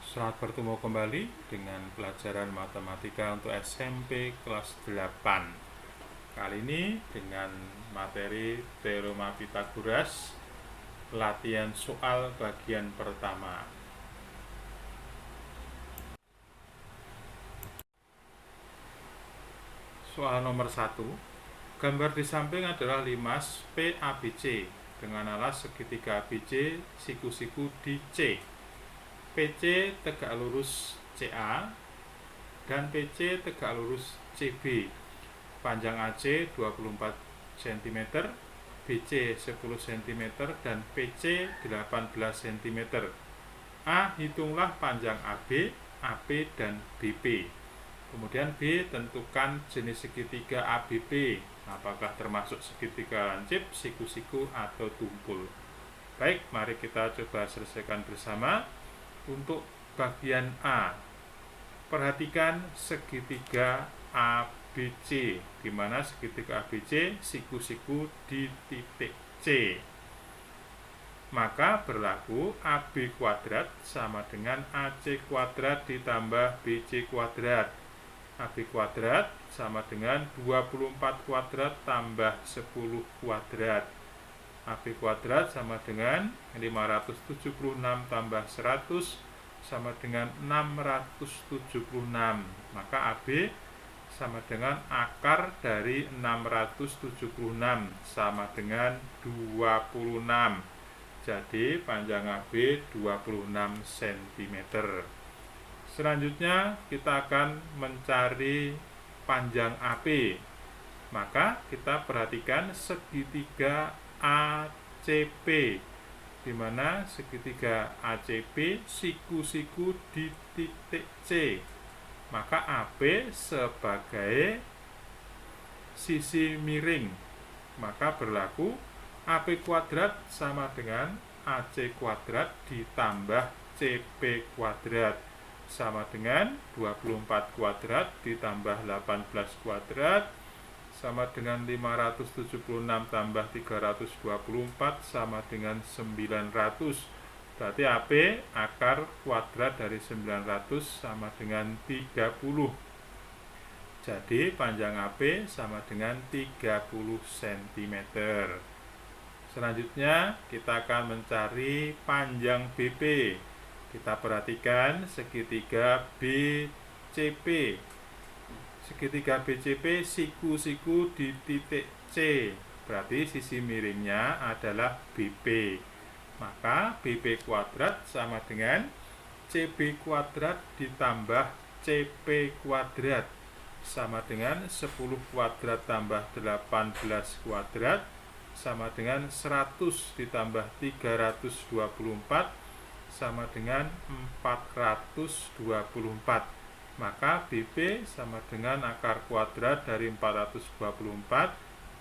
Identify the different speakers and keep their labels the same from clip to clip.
Speaker 1: Selamat bertemu kembali dengan pelajaran matematika untuk SMP kelas 8. Kali ini dengan materi Teorema Pythagoras, latihan soal bagian pertama. Soal nomor 1. Gambar di samping adalah limas PABC dengan alas segitiga ABC siku-siku di C. PC tegak lurus CA dan PC tegak lurus CB. Panjang AC 24 cm, BC 10 cm, dan PC 18 cm. A. Hitunglah panjang AB, AP, dan BP. Kemudian B. Tentukan jenis segitiga ABP. Apakah termasuk segitiga lancip, siku-siku, atau tumpul. Baik, mari kita coba selesaikan bersama. Untuk bagian A, perhatikan segitiga ABC, di mana segitiga ABC siku-siku di titik C. Maka berlaku AB kuadrat sama dengan AC kuadrat ditambah BC kuadrat. AB kuadrat sama dengan 24 kuadrat tambah 10 kuadrat. AB kuadrat sama dengan 576 tambah 100 sama dengan 676. Maka AB sama dengan akar dari 676 sama dengan 26. Jadi panjang AB 26 cm. Selanjutnya kita akan mencari panjang AP. Maka kita perhatikan segitiga ACP, di mana segitiga ACP siku-siku di titik C. Maka AP sebagai sisi miring, maka berlaku AP kuadrat sama dengan AC kuadrat ditambah CP kuadrat sama dengan 24 kuadrat ditambah 18 kuadrat sama dengan 576 tambah 324 sama dengan 900. Berarti AP akar kuadrat dari 900 sama dengan 30. Jadi panjang AP sama dengan 30 cm. Selanjutnya kita akan mencari panjang BP. Kita perhatikan segitiga BCP. Segitiga BCP siku-siku di titik C, berarti sisi miringnya adalah BP. Maka BP kuadrat sama dengan CB kuadrat ditambah CP kuadrat sama dengan 10 kuadrat tambah 18 kuadrat sama dengan 100 ditambah 324 sama dengan 424. Maka BP sama dengan akar kuadrat dari 424.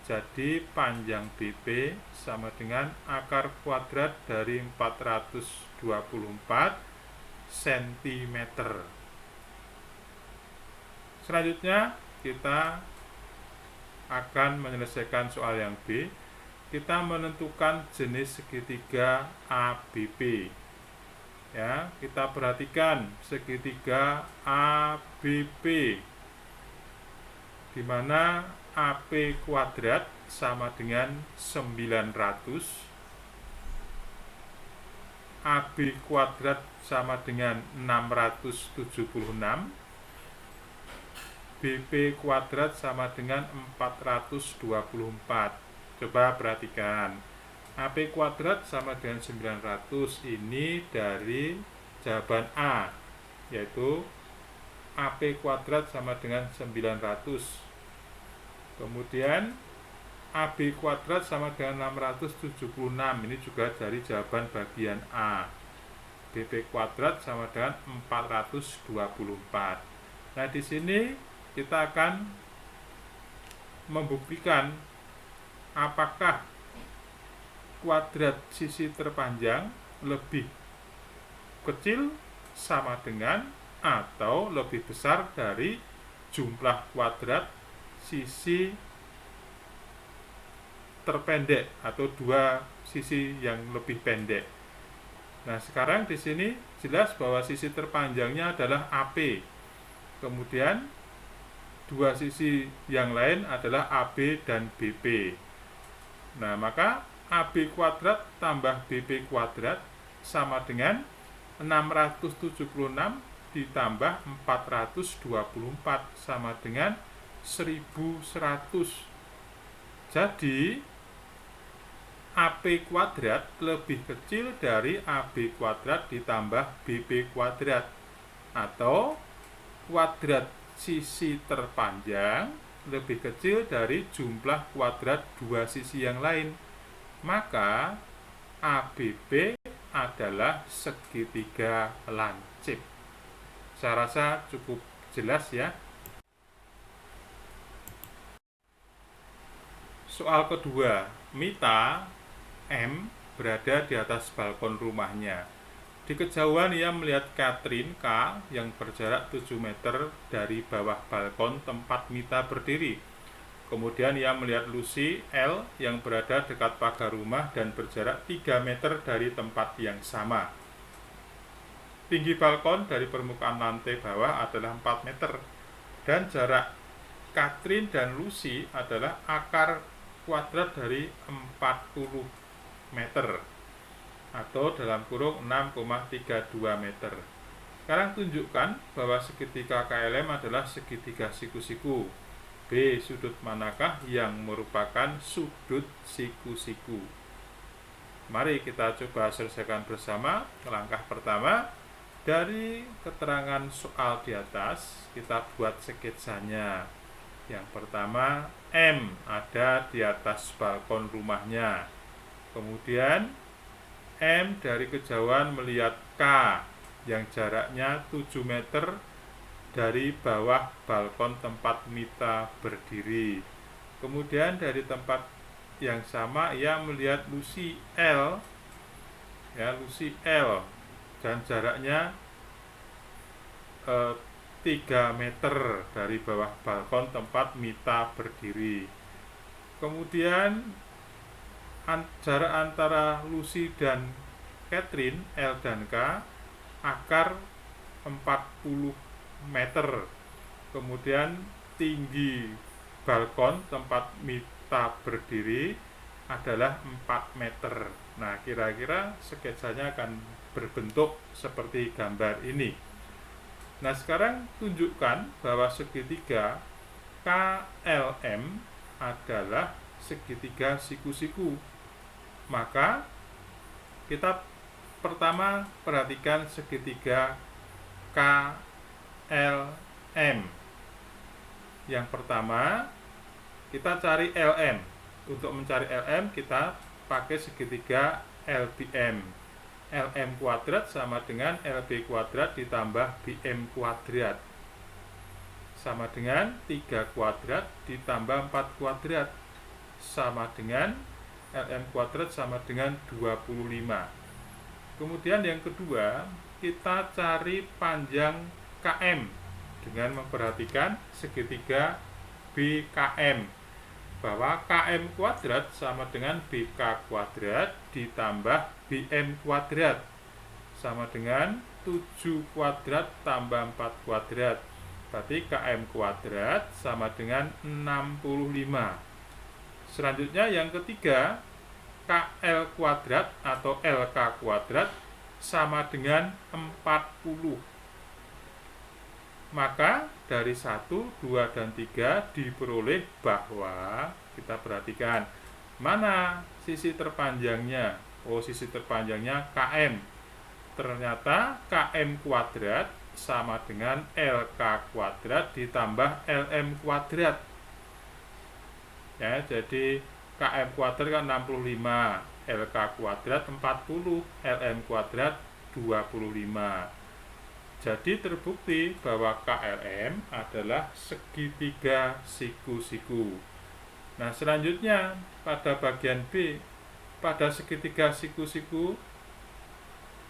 Speaker 1: Jadi panjang BP sama dengan akar kuadrat dari 424 cm. Selanjutnya kita akan menyelesaikan soal yang B. Kita menentukan jenis segitiga ABP. Ya, kita perhatikan segitiga ABP, di mana AP kuadrat sama dengan 900, AB kuadrat sama dengan 676, BP kuadrat sama dengan 424. Coba perhatikan. AP kuadrat sama dengan 900 ini dari jawaban A, yaitu AP kuadrat sama dengan 900. Kemudian AB kuadrat sama dengan 676, ini juga dari jawaban bagian A. BP kuadrat sama dengan 424. Nah, di sini kita akan membuktikan apakah kuadrat sisi terpanjang lebih kecil sama dengan atau lebih besar dari jumlah kuadrat sisi terpendek atau dua sisi yang lebih pendek. Nah, sekarang di sini jelas bahwa sisi terpanjangnya adalah AP. Kemudian dua sisi yang lain adalah AB dan BP. Nah, maka AB kuadrat tambah BP kuadrat sama dengan 676 ditambah 424 sama dengan 1100. Jadi AP kuadrat lebih kecil dari AB kuadrat ditambah BP kuadrat, atau kuadrat sisi terpanjang lebih kecil dari jumlah kuadrat dua sisi yang lain. Maka ABB adalah segitiga lancip. Saya rasa cukup jelas ya. Soal kedua, Mita M berada di atas balkon rumahnya. Di kejauhan ia melihat Catherine K yang berjarak 7 meter dari bawah balkon tempat Mita berdiri. Kemudian ia melihat Lucy L yang berada dekat pagar rumah dan berjarak 3 meter dari tempat yang sama. Tinggi balkon dari permukaan lantai bawah adalah 4 meter dan jarak Catherine dan Lucy adalah akar kuadrat dari 40 meter atau dalam kurung 6,32 meter. Sekarang tunjukkan bahwa segitiga KLM adalah segitiga siku-siku. B. Sudut manakah yang merupakan sudut siku-siku? Mari kita coba selesaikan bersama. Langkah pertama, dari keterangan soal di atas kita buat sketsanya. Yang pertama, M ada di atas balkon rumahnya. Kemudian M dari kejauhan melihat K yang jaraknya 7 meter dari bawah balkon tempat Mita berdiri. Kemudian dari tempat yang sama ia melihat Lucy L, Lucy L, dan jaraknya 3 meter dari bawah balkon tempat Mita berdiri. Kemudian jarak antara Lucy dan Catherine, L dan K, akar 40 meter. Kemudian tinggi balkon tempat Mita berdiri adalah 4 meter. Nah, kira-kira sketsanya akan berbentuk seperti gambar ini. Nah, sekarang tunjukkan bahwa segitiga KLM adalah segitiga siku-siku. Maka kita pertama perhatikan segitiga KLM. Yang pertama kita cari LM. Untuk mencari LM kita pakai segitiga LBM. LM kuadrat sama dengan LB kuadrat ditambah BM kuadrat sama dengan 3 kuadrat ditambah 4 kuadrat sama dengan LM kuadrat sama dengan 25. Kemudian yang kedua, kita cari panjang KM dengan memperhatikan segitiga BKM, bahwa KM kuadrat sama dengan BK kuadrat ditambah BM kuadrat sama dengan 7 kuadrat tambah 4 kuadrat. Berarti KM kuadrat sama dengan 65. Selanjutnya yang ketiga, KL kuadrat atau LK kuadrat sama dengan 40. Maka dari 1, 2, dan 3 diperoleh bahwa kita perhatikan mana sisi terpanjangnya. Oh, sisi terpanjangnya KM. Ternyata KM kuadrat sama dengan LK kuadrat ditambah LM kuadrat. Ya, jadi KM kuadrat kan 65, LK kuadrat 40, LM kuadrat 25. Jadi terbukti bahwa KLM adalah segitiga siku-siku. Nah, selanjutnya pada bagian B, pada segitiga siku-siku,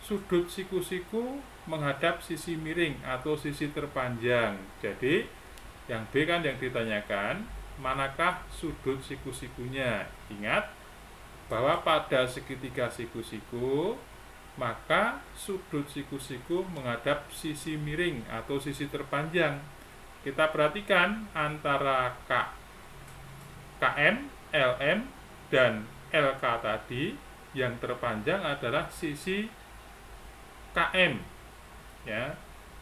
Speaker 1: sudut siku-siku menghadap sisi miring atau sisi terpanjang. Jadi yang B kan yang ditanyakan, manakah sudut siku-sikunya? Ingat bahwa pada segitiga siku-siku, maka sudut siku-siku menghadap sisi miring atau sisi terpanjang. Kita perhatikan antara KM, LM, dan LK tadi, yang terpanjang adalah sisi KM, ya.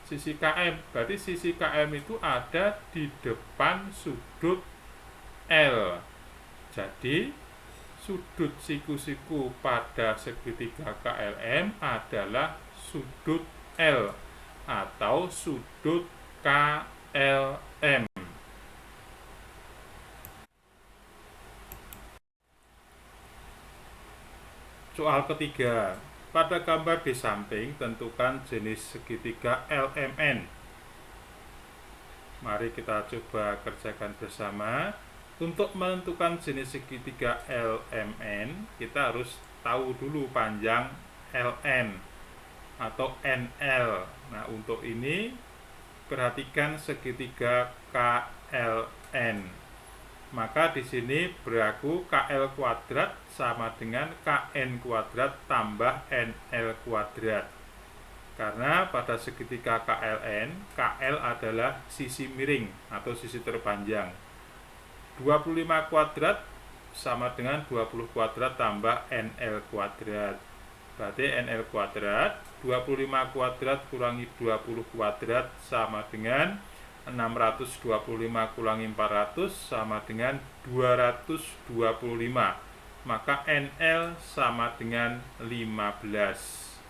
Speaker 1: Sisi KM, berarti sisi KM itu ada di depan sudut L. Jadi sudut siku-siku pada segitiga KLM adalah sudut L atau sudut KLM. Soal ketiga, pada gambar di samping tentukan jenis segitiga LMN. Mari kita coba kerjakan bersama. Untuk menentukan jenis segitiga LMN, kita harus tahu dulu panjang LN atau NL. Nah, untuk ini perhatikan segitiga KLN. Maka di sini berlaku KL kuadrat sama dengan KN kuadrat tambah NL kuadrat. Karena pada segitiga KLN, KL adalah sisi miring atau sisi terpanjang. 25 kuadrat sama dengan 20 kuadrat tambah NL kuadrat. Berarti NL kuadrat, 25 kuadrat kurangi 20 kuadrat sama dengan 625 kurangi 400 sama dengan 225. Maka NL sama dengan 15.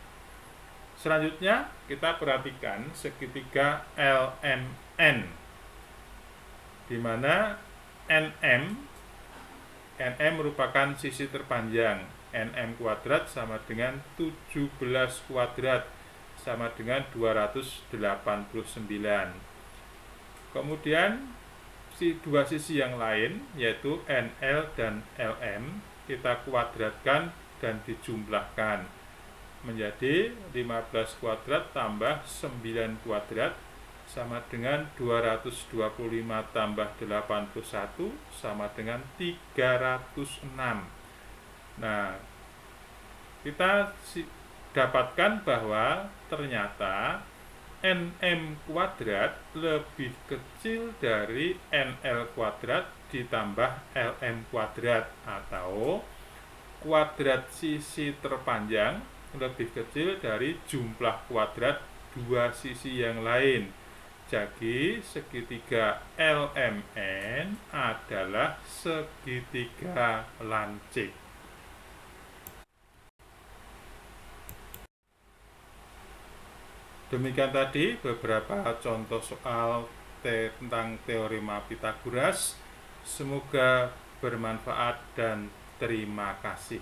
Speaker 1: Selanjutnya kita perhatikan segitiga LMN, di mana NM merupakan sisi terpanjang. NM kuadrat sama dengan 17 kuadrat sama dengan 289. Kemudian dua sisi yang lain yaitu NL dan LM kita kuadratkan dan dijumlahkan menjadi 15 kuadrat tambah 9 kuadrat sama dengan 225 tambah 81 sama dengan 306. Nah, kita dapatkan bahwa ternyata NM kuadrat lebih kecil dari NL kuadrat ditambah LM kuadrat, atau kuadrat sisi terpanjang lebih kecil dari jumlah kuadrat dua sisi yang lain. Jadi segitiga LMN adalah segitiga lancip. Demikian tadi beberapa contoh soal tentang teorema Pythagoras. Semoga bermanfaat dan terima kasih.